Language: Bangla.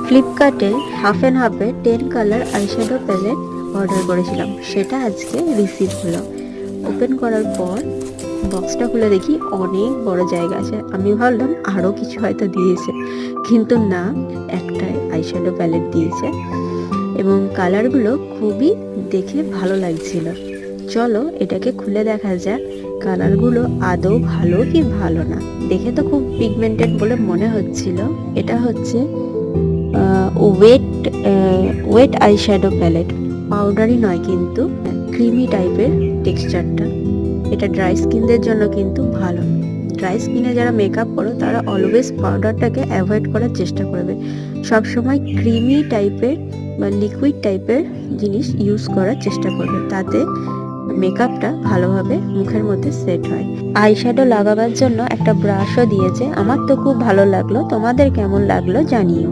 ফ্লিপকার্টে হাফ অ্যান্ড হাফে 10 কালার আইশ্যাডো প্যালেট অর্ডার করেছিলাম, সেটা আজকে রিসিভ হলো। ওপেন করার পর বক্সটা খুলে দেখি অনেক বড় জায়গা আছে। আমি ভাবলাম আরও কিছু হয়তো দিয়েছে, কিন্তু না, একটাই আইশ্যাডো প্যালেট দিয়েছে এবং কালারগুলো খুবই দেখে ভালো লাগছিল। চলো এটাকে খুলে দেখা যাক কালারগুলো আদৌ ভালো কি ভালো না। দেখে তো খুব পিগমেন্টেড বলে মনে হচ্ছিল। এটা হচ্ছে ওয়েট আইশ্যাডো প্যালেট, পাউডারি নয় কিন্তু ক্রিমি টাইপের টেক্সচারটা। এটা ড্রাই স্কিনদের জন্য কিন্তু ভালো। ড্রাই স্কিনে যারা মেকআপ করো তারা অলওয়েজ পাউডারটাকে অ্যাভয়েড করার চেষ্টা করবে, সবসময় ক্রিমি টাইপের বা লিকুইড টাইপের জিনিস ইউজ করার চেষ্টা করবে, তাতে মেকআপটা ভালোভাবে মুখের মধ্যে সেট হয়। আইশ্যাডো লাগাবার জন্য একটা ব্রাশও দিয়েছে, আমার তো খুব ভালো লাগলো। তোমাদের কেমন লাগলো জানিও।